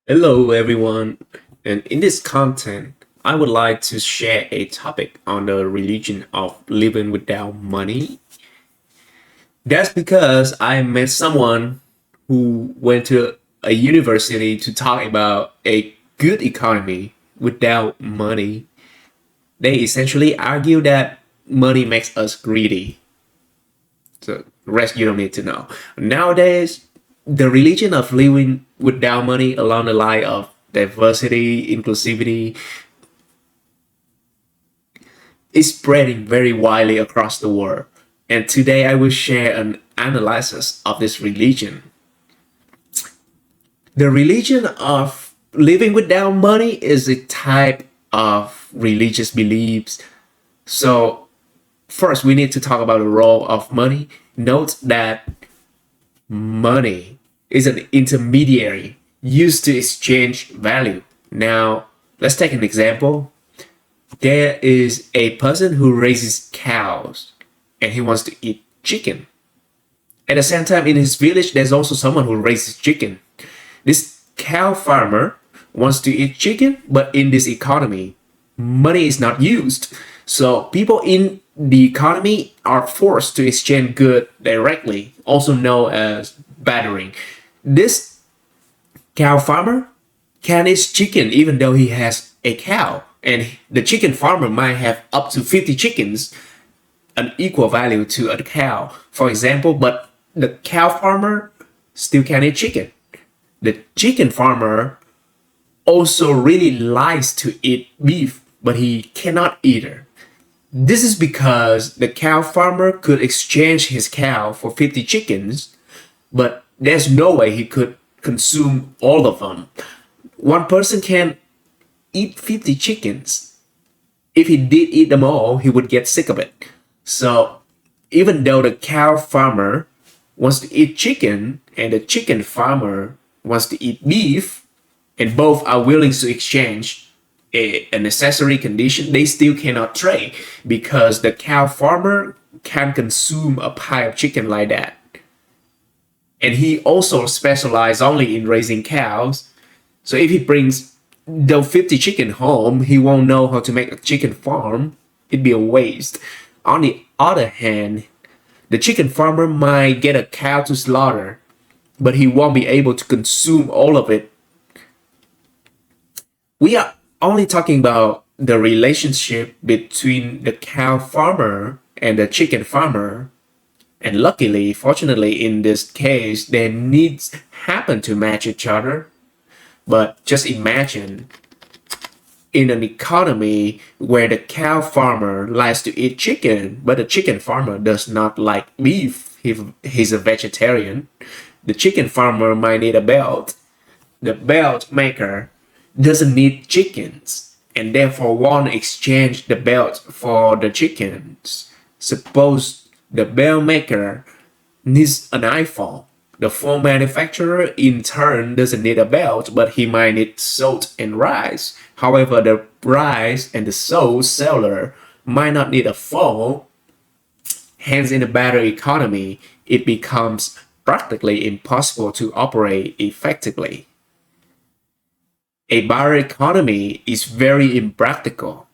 Hello, everyone. And in this content, I would like to share a topic on the religion of living without money. That's because I met someone who went to a university to talk about a good economy without money. They essentially argue that money makes us greedy. So, the rest you don't need to know. Nowadays, the religion of living without money along the line of diversity, inclusivity, is spreading very widely across the world. And today I will share an analysis of this religion. The religion of living without money is a type of religious beliefs. So, first, we need to talk about the role of money. Note that money is an intermediary used to exchange value. Now, let's take an example. There is a person who raises cows and he wants to eat chicken. At the same time, in his village, there's also someone who raises chicken. This cow farmer wants to eat chicken, but in this economy, money is not used. So people in the economy are forced to exchange goods directly, also known as bartering. This cow farmer can eat chicken even though he has a cow, and the chicken farmer might have up to 50 chickens, an equal value to a cow, for example, but the cow farmer still can eat chicken. The chicken farmer also really likes to eat beef, but he cannot eat it. This is because the cow farmer could exchange his cow for 50 chickens, but there's no way he could consume all of them. One person can eat 50 chickens. If he did eat them all, he would get sick of it. So, even though the cow farmer wants to eat chicken and the chicken farmer wants to eat beef, and both are willing to exchange a necessary condition, they still cannot trade because the cow farmer can consume a pie of chicken like that. And he also specializes only in raising cows. So if he brings the 50 chicken home, he won't know how to make a chicken farm. It'd be a waste. On the other hand, the chicken farmer might get a cow to slaughter, but he won't be able to consume all of it. We are only talking about the relationship between the cow farmer and the chicken farmer. And luckily, fortunately, in this case, their needs happen to match each other. But just imagine in an economy where the cow farmer likes to eat chicken, but the chicken farmer does not like beef, he's a vegetarian. The chicken farmer might need a belt. The belt maker doesn't need chickens and therefore won't exchange the belt for the chickens. Suppose the belt maker needs an iPhone. The phone manufacturer, in turn, doesn't need a belt, but he might need salt and rice. However, the rice and the salt seller might not need a phone. Hence, in the battle economy, it becomes practically impossible to operate effectively. A barter economy is very impractical.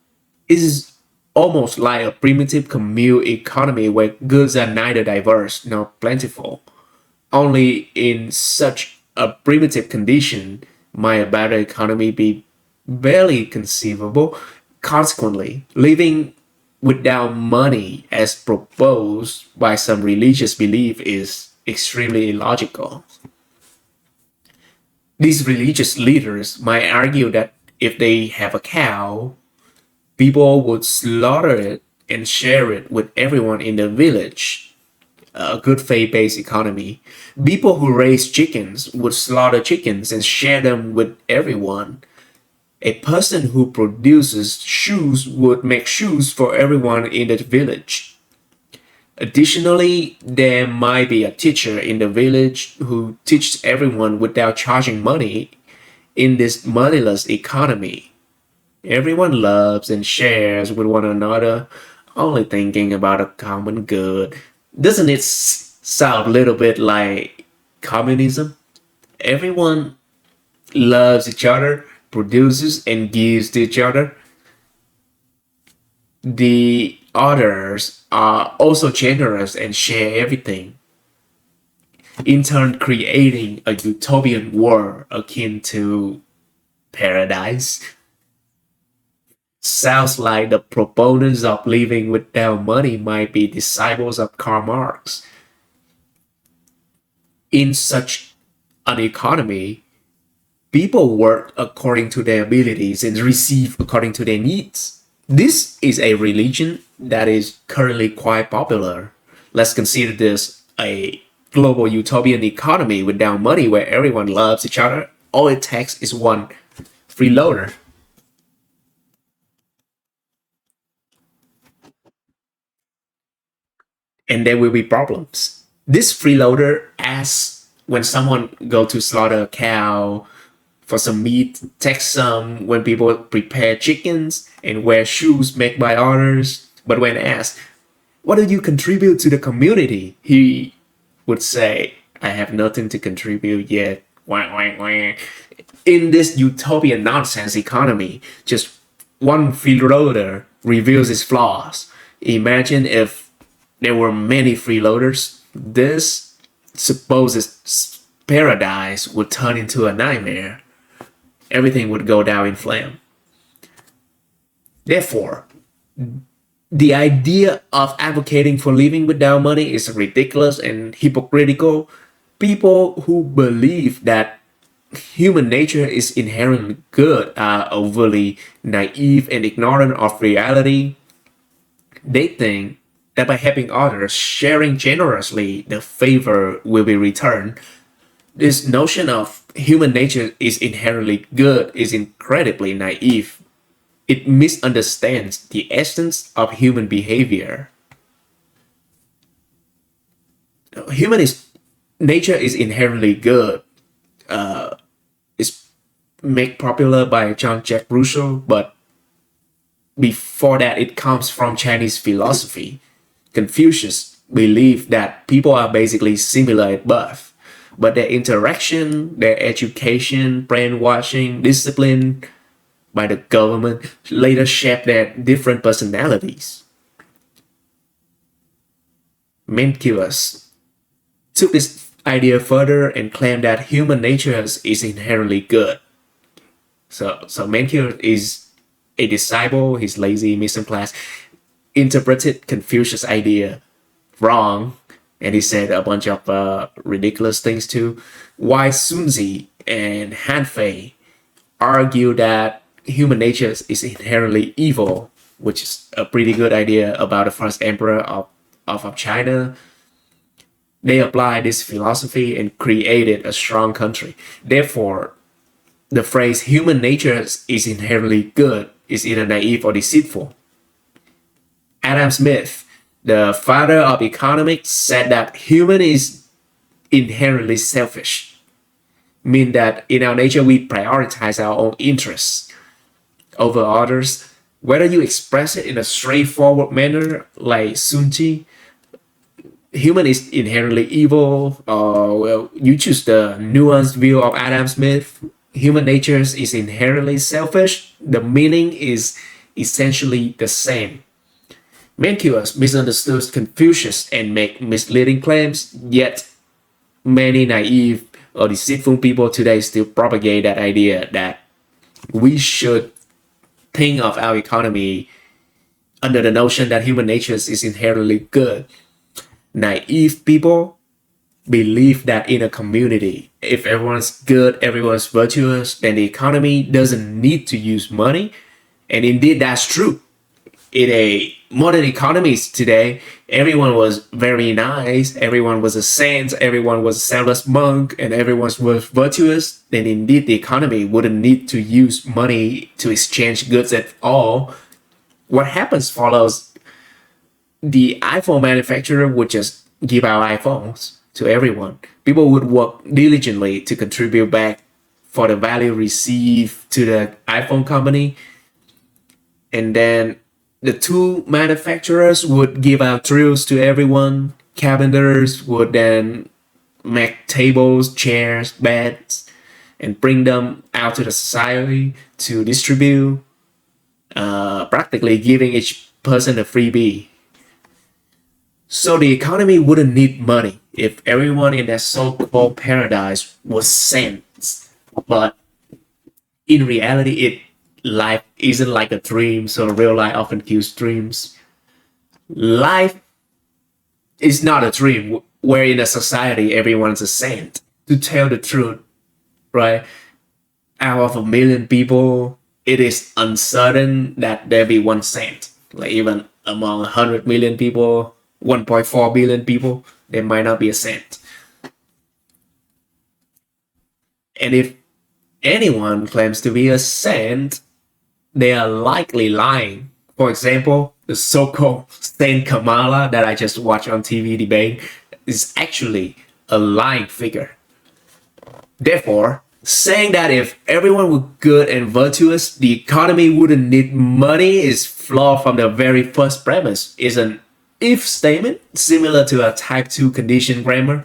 It is almost like a primitive commune economy where goods are neither diverse nor plentiful. Only in such a primitive condition might a better economy be barely conceivable. Consequently, living without money as proposed by some religious belief is extremely illogical. These religious leaders might argue that if they have a cow, people would slaughter it and share it with everyone in the village. A good faith based economy. People who raise chickens would slaughter chickens and share them with everyone. A person who produces shoes would make shoes for everyone in the village. Additionally, there might be a teacher in the village who teaches everyone without charging money in this moneyless economy. Everyone loves and shares with one another, only thinking about a common good. Doesn't it sound a little bit like communism? Everyone loves each other, produces and gives to each other. The others are also generous and share everything, in turn creating a utopian world akin to paradise. Sounds like the proponents of living without money might be disciples of Karl Marx. In such an economy, people work according to their abilities and receive according to their needs. This is a religion that is currently quite popular. Let's consider this a global utopian economy without money where everyone loves each other. All it takes is one freeloader, and there will be problems. This freeloader asks when someone go to slaughter a cow for some meat, takes some when people prepare chickens and wear shoes made by others. But when asked, what do you contribute to the community? He would say, I have nothing to contribute yet. Wah, wah, wah. In this utopian nonsense economy, just one freeloader reveals his flaws. Imagine if there were many freeloaders. This supposed paradise would turn into a nightmare. Everything would go down in flame. Therefore, the idea of advocating for living without money is ridiculous and hypocritical. People who believe that human nature is inherently good are overly naive and ignorant of reality. They think that by helping others, sharing generously, the favor will be returned. This notion of human nature is inherently good is incredibly naive. It misunderstands the essence of human behavior. Human is nature is inherently good. It's made popular by John Jack Rousseau, but before that, it comes from Chinese philosophy. Confucius believed that people are basically similar at birth, but their interaction, their education, brainwashing, discipline by the government later shaped their different personalities. Mencius took this idea further and claimed that human nature is inherently good. So Mencius is a disciple, he's lazy, mission class, interpreted Confucius' idea wrong, and he said a bunch of ridiculous things too. Why Sunzi and Han Fei argue that human nature is inherently evil, which is a pretty good idea about the first emperor of China. They applied this philosophy and created a strong country. Therefore, the phrase human nature is inherently good is either naive or deceitful. Adam Smith, the father of economics, said that human is inherently selfish, mean that in our nature we prioritize our own interests over others. Whether you express it in a straightforward manner like Sunji, human is inherently evil, or well, you choose the nuanced view of Adam Smith, human nature is inherently selfish, the meaning is essentially the same. Mencius misunderstood Confucius and made misleading claims, yet many naive or deceitful people today still propagate that idea that we should think of our economy under the notion that human nature is inherently good. Naive people believe that in a community, if everyone's good, everyone's virtuous, then the economy doesn't need to use money. And indeed, that's true. In a modern economies today, everyone was very nice, everyone was a saint, everyone was a zealous monk, and everyone was virtuous, then indeed the economy wouldn't need to use money to exchange goods at all. What happens follows: the iPhone manufacturer would just give out iPhones to everyone. People would work diligently to contribute back for the value received to the iPhone company, and then the tool manufacturers would give out drills to everyone. Carpenters would then make tables, chairs, beds, and bring them out to the society to distribute, practically giving each person a freebie. So the economy wouldn't need money if everyone in that so-called paradise was saints. But in reality, it life isn't like a dream, so real life often kills dreams. Life is not a dream where in a society everyone's a saint. To tell the truth, right? Out of a million people, it is uncertain that there be one saint. Like even among 100 million people, 1.4 billion people, there might not be a saint. And if anyone claims to be a saint, they are likely lying. For example, the so-called Saint Kamala that I just watched on TV debate is actually a lying figure. Therefore, saying that if everyone were good and virtuous, the economy wouldn't need money is flawed from the very first premise. Is an if statement similar to a type 2 condition grammar.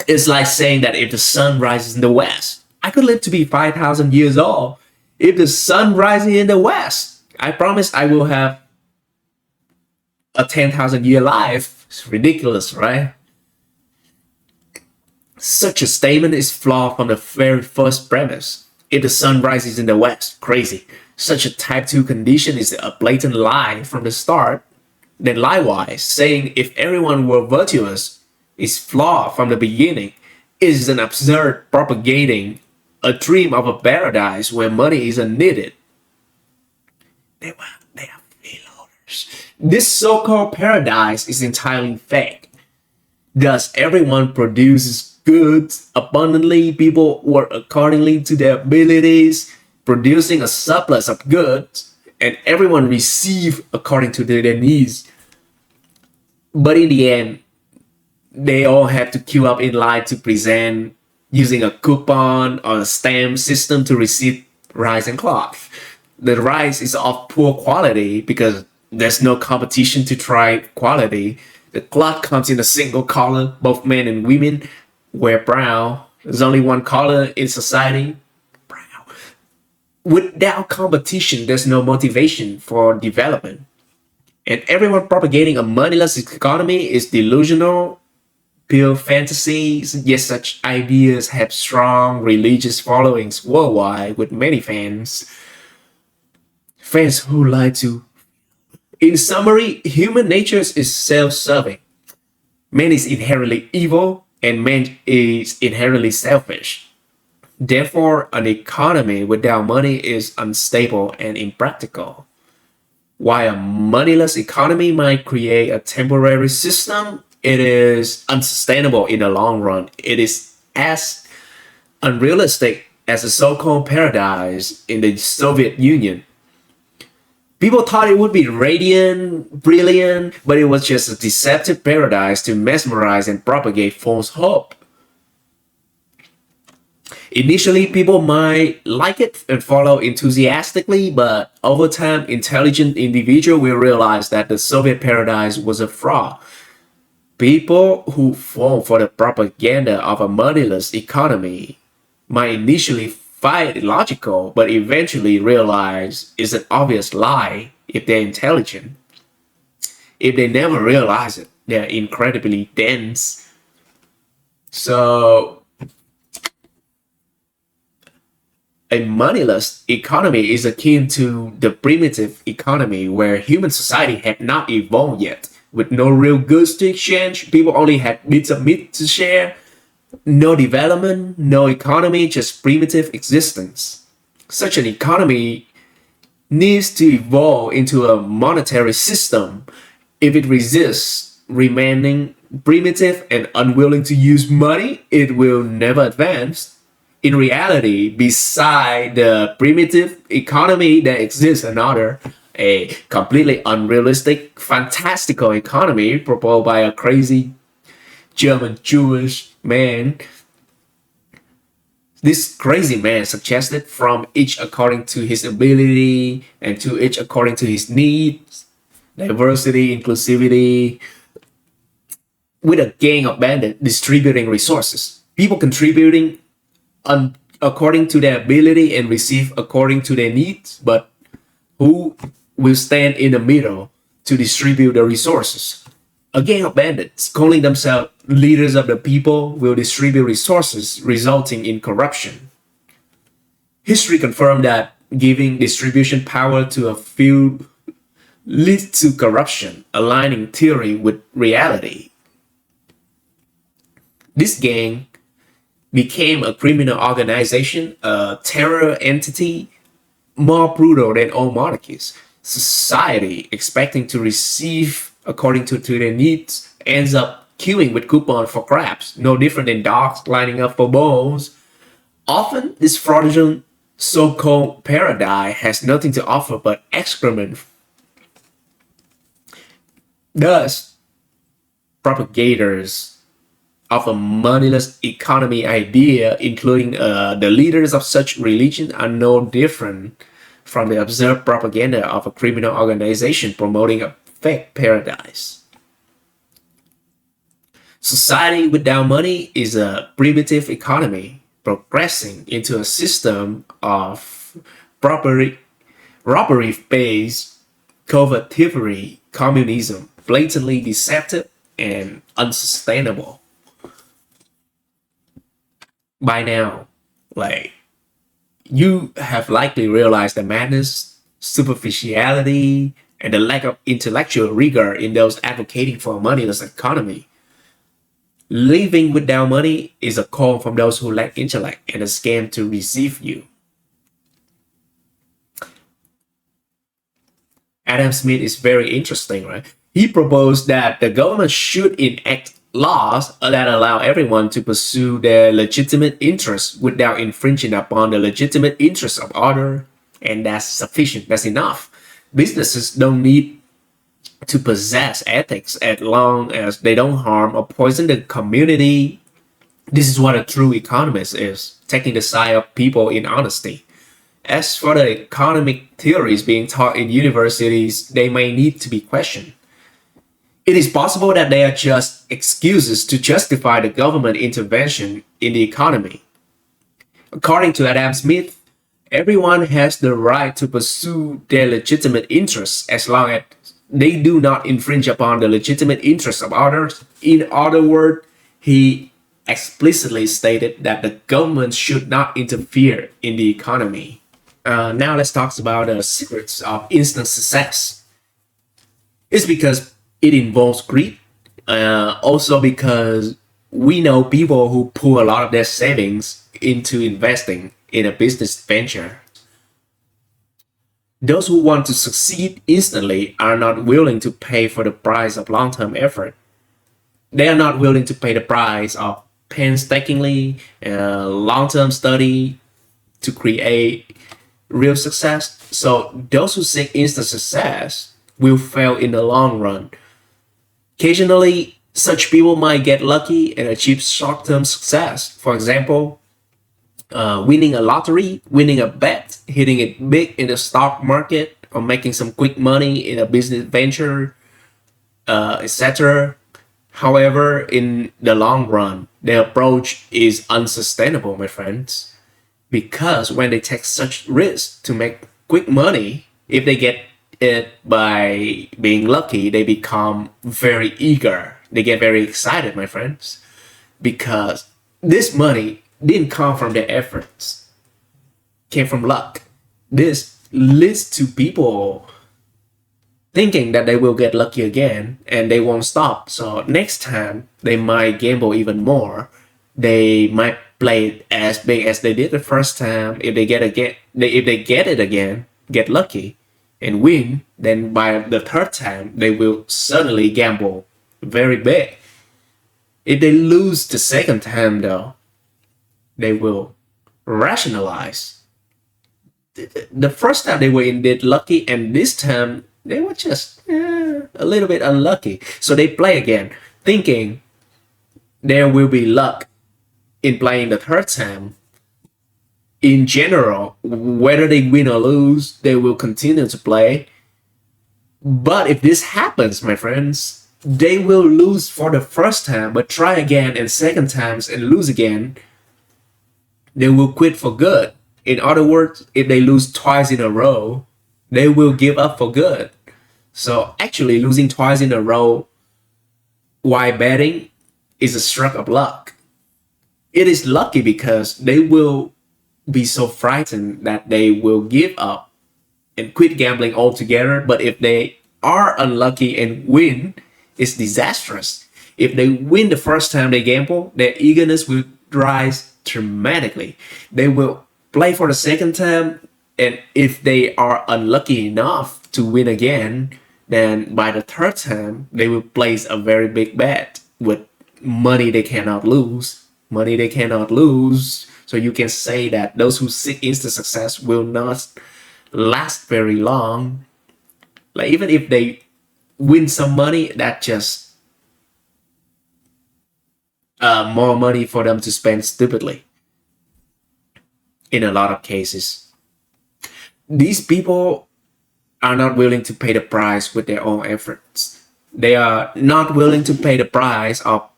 It's like saying that if the sun rises in the west, I could live to be 5,000 years old. If the sun rises in the west, I promise I will have a 10,000 year life. It's ridiculous, right? Such a statement is flawed from the very first premise. If the sun rises in the west, crazy. Such a type 2 condition is a blatant lie from the start. Then likewise, saying if everyone were virtuous is flawed from the beginning. It is an absurd propagating a dream of a paradise where money isn't needed. They are freeloaders. This so-called paradise is entirely fake. Thus, everyone produces goods abundantly, people work accordingly to their abilities, producing a surplus of goods, and everyone receive according to their needs. But in the end, they all have to queue up in line to present using a coupon or a stamp system to receive rice and cloth. The rice is of poor quality because there's no competition to try quality. The cloth comes in a single color. Both men and women wear brown. There's only one color in society, brown. Without competition, there's no motivation for development. And everyone propagating a moneyless economy is delusional, pure fantasies. Yet such ideas have strong religious followings worldwide with many fans. Fans who like to. In summary, human nature is self-serving. Man is inherently evil and man is inherently selfish. Therefore, an economy without money is unstable and impractical. While a moneyless economy might create a temporary system, it is unsustainable in the long run. It is as unrealistic as the so-called paradise in the Soviet Union. People thought it would be radiant, brilliant, but it was just a deceptive paradise to mesmerize and propagate false hope. Initially, people might like it and follow enthusiastically, but over time, intelligent individuals will realize that the Soviet paradise was a fraud. People who fall for the propaganda of a moneyless economy might initially find it logical, but eventually realize it's an obvious lie if they're intelligent. If they never realize it, they're incredibly dense. So, a moneyless economy is akin to the primitive economy where human society had not evolved yet. With no real goods to exchange, people only had bits of meat to share. No development, no economy, just primitive existence. Such an economy needs to evolve into a monetary system. If it resists remaining primitive and unwilling to use money, it will never advance. In reality, beside the primitive economy, there exists another, a completely unrealistic, fantastical economy proposed by a crazy German Jewish man. This crazy man suggested from each according to his ability and to each according to his needs, diversity, inclusivity, with a gang of bandits distributing resources. People contributing according to their ability and receive according to their needs, but who will stand in the middle to distribute the resources? A gang of bandits calling themselves leaders of the people will distribute resources, resulting in corruption. History confirmed that giving distribution power to a few leads to corruption, aligning theory with reality. This gang became a criminal organization, a terror entity, more brutal than all monarchies. Society, expecting to receive according to their needs, ends up queuing with coupons for crabs, no different than dogs lining up for bones. Often, this fraudulent so-called paradise has nothing to offer but excrement. Thus, propagators of a moneyless economy idea, including the leaders of such religion, are no different from the observed propaganda of a criminal organization promoting a fake paradise. Society without money is a primitive economy progressing into a system of robbery-based covert thievery, communism, blatantly deceptive and unsustainable. By now, like, you have likely realized the madness, superficiality, and the lack of intellectual rigor in those advocating for a moneyless economy. Living without money is a call from those who lack intellect and a scam to receive you. Adam Smith is very interesting, right? He proposed that the government should enact laws that allow everyone to pursue their legitimate interests without infringing upon the legitimate interests of others, and that's sufficient. That's enough. Businesses don't need to possess ethics as long as they don't harm or poison the community. This is what a true economist is, taking the side of people in honesty. As for the economic theories being taught in universities, they may need to be questioned. It is possible that they are just excuses to justify the government intervention in the economy. According to Adam Smith, everyone has the right to pursue their legitimate interests as long as they do not infringe upon the legitimate interests of others. In other words, he explicitly stated that the government should not interfere in the economy. Now let's talk about the secrets of instant success. It's because it involves greed. Also because we know people who pour a lot of their savings into investing in a business venture. Those who want to succeed instantly are not willing to pay for the price of long-term effort. They are not willing to pay the price of painstakingly long-term study to create real success. So those who seek instant success will fail in the long run. Occasionally, such people might get lucky and achieve short-term success. For example, winning a lottery, winning a bet, hitting it big in the stock market, or making some quick money in a business venture, etc. However, in the long run, their approach is unsustainable, my friends, because when they take such risks to make quick money, if they get it by being lucky, they become very eager. They get very excited, my friends, because this money didn't come from their efforts, came from luck. This leads to people thinking that they will get lucky again and they won't stop. So next time they might gamble even more. They might play it as big as they did the first time. If they get it again, get lucky and win, then by the third time they will suddenly gamble very big. If they lose the second time though, they will rationalize. The first time they were indeed lucky, and this time they were just a little bit unlucky. So they play again, thinking there will be luck in playing the third time. In general, whether they win or lose, they will continue to play. But if this happens, my friends, they will lose for the first time, but try again and second times and lose again. they will quit for good. In other words, if they lose twice in a row, they will give up for good. So actually, losing twice in a row while betting is a stroke of luck. It is lucky because they will be so frightened that they will give up and quit gambling altogether. But if they are unlucky and win, it's disastrous. If they win the first time they gamble, their eagerness will rise dramatically. They will play for the second time, and if they are unlucky enough to win again, then by the third time they will place a very big bet with money they cannot lose. Money they cannot lose. So you can say that those who seek instant success will not last very long. Like even if they win some money, that just more money for them to spend stupidly. In a lot of cases, these people are not willing to pay the price with their own efforts. They are not willing to pay the price of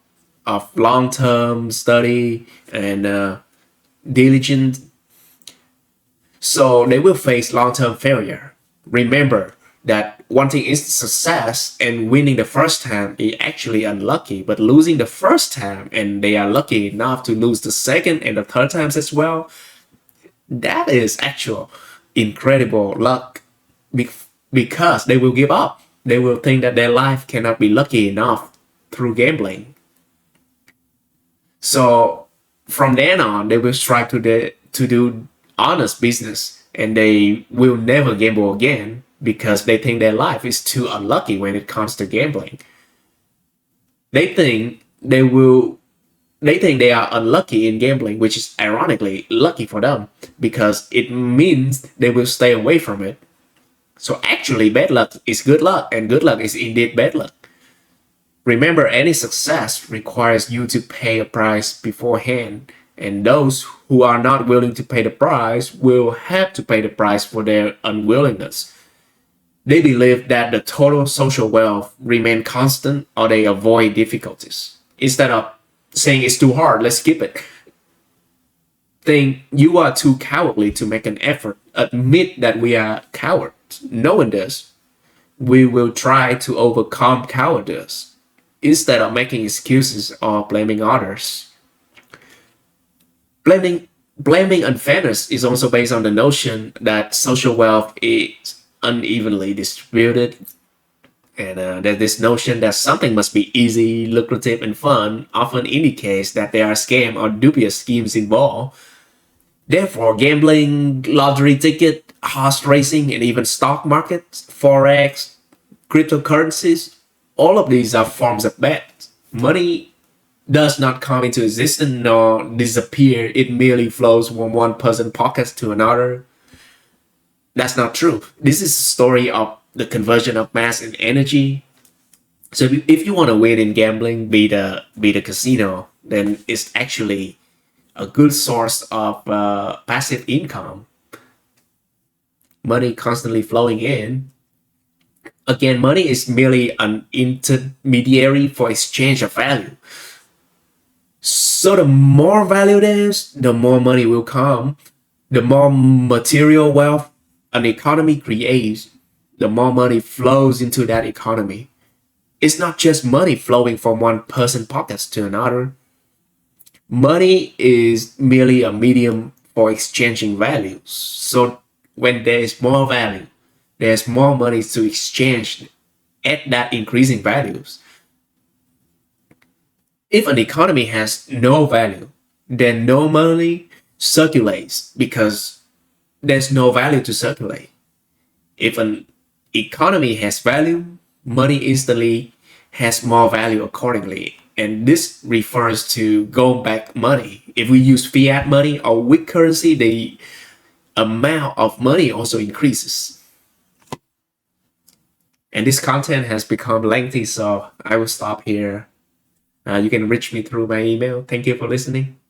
long-term study and diligent. So they will face long-term failure. Remember that wanting instant success and winning the first time is actually unlucky, but losing the first time and they are lucky enough to lose the second and the third times as well, that is actual incredible luck because they will give up. They will think that their life cannot be lucky enough through gambling. So from then on, they will strive to do honest business and they will never gamble again because they think their life is too unlucky when it comes to gambling. They think they are unlucky in gambling, which is ironically lucky for them because it means they will stay away from it. So actually, bad luck is good luck, and good luck is indeed bad luck. Remember, any success requires you to pay a price beforehand, and those who are not willing to pay the price will have to pay the price for their unwillingness. They believe that the total social wealth remain constant or they avoid difficulties. Instead of saying it's too hard, let's skip it. Think you are too cowardly to make an effort. Admit that we are cowards. Knowing this, we will try to overcome cowardice instead of making excuses or blaming others. Blaming unfairness is also based on the notion that social wealth is unevenly distributed, and that this notion that something must be easy, lucrative, and fun often indicates that there are scam or dubious schemes involved. Therefore, gambling, lottery ticket, horse racing, and even stock markets, forex, cryptocurrencies, all of these are forms of bet. Money does not come into existence nor disappear. It merely flows from one person's pocket to another. That's not true. This is a story of the conversion of mass and energy. So if you want to win in gambling, be the casino, then it's actually a good source of passive income, money constantly flowing in. Again, money is merely an intermediary for exchange of value. So the more value there is, the more money will come. The more material wealth an economy creates, the more money flows into that economy. It's not just money flowing from one person's pockets to another. Money is merely a medium for exchanging values. So when there is more value, there's more money to exchange at that increasing values. If an economy has no value, then no money circulates because there's no value to circulate. If an economy has value, money instantly has more value accordingly. And this refers to gold backed money. If we use fiat money or weak currency, the amount of money also increases. And this content has become lengthy, so I will stop here. You can reach me through my email. Thank you for listening.